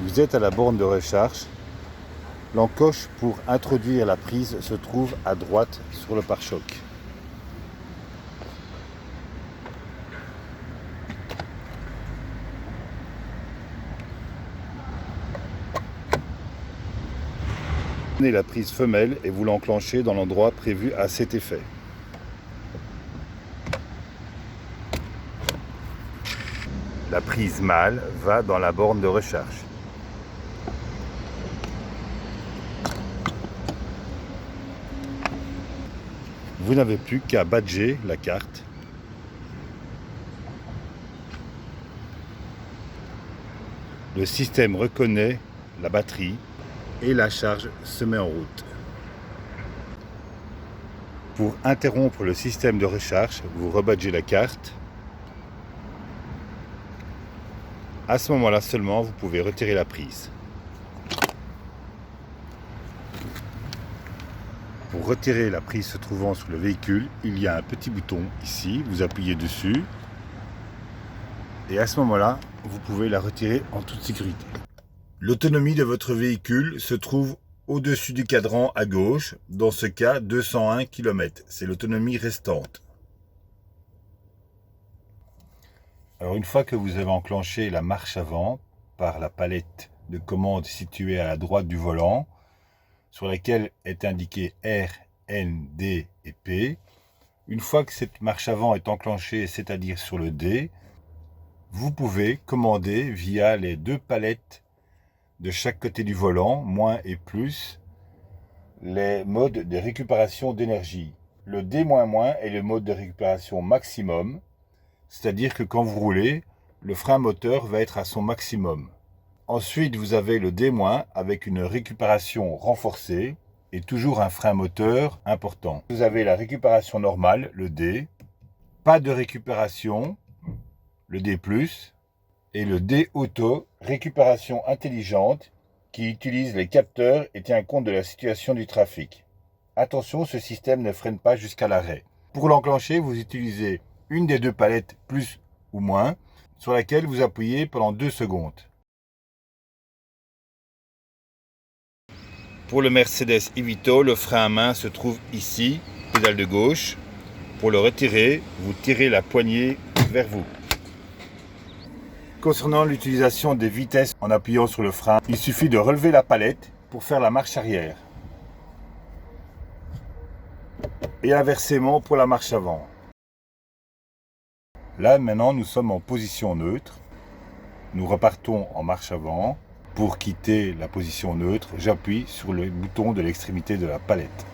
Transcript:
Vous êtes à la borne de recharge. L'encoche pour introduire la prise se trouve à droite sur le pare-choc. Prenez la prise femelle et vous l'enclenchez dans l'endroit prévu à cet effet. La prise mâle va dans la borne de recharge. Vous n'avez plus qu'à badger la carte. Le système reconnaît la batterie et la charge se met en route. Pour interrompre le système de recharge, vous rebadgez la carte. À ce moment-là seulement, vous pouvez retirer la prise. Pour retirer la prise se trouvant sur le véhicule, il y a un petit bouton ici, vous appuyez dessus et à ce moment-là, vous pouvez la retirer en toute sécurité. L'autonomie de votre véhicule se trouve au-dessus du cadran à gauche, dans ce cas 201 km, c'est l'autonomie restante. Alors une fois que vous avez enclenché la marche avant par la palette de commande située à la droite du volant, sur laquelle est indiqué R, N, D et P. Une fois que cette marche avant est enclenchée, c'est-à-dire sur le D, vous pouvez commander via les deux palettes de chaque côté du volant, moins et plus, les modes de récupération d'énergie. Le D-, est le mode de récupération maximum, c'est-à-dire que quand vous roulez, le frein moteur va être à son maximum. Ensuite, vous avez le D- avec une récupération renforcée et toujours un frein moteur important. Vous avez la récupération normale, le D, pas de récupération, le D+, et le D auto, récupération intelligente, qui utilise les capteurs et tient compte de la situation du trafic. Attention, ce système ne freine pas jusqu'à l'arrêt. Pour l'enclencher, vous utilisez une des deux palettes plus ou moins, sur laquelle vous appuyez pendant 2 secondes. Pour le Mercedes e-Vito, le frein à main se trouve ici, pédale de gauche. Pour le retirer, vous tirez la poignée vers vous. Concernant l'utilisation des vitesses en appuyant sur le frein, il suffit de relever la palette pour faire la marche arrière. Et inversement pour la marche avant. Là maintenant nous sommes en position neutre. Nous repartons en marche avant. Pour quitter la position neutre, j'appuie sur le bouton de l'extrémité de la palette.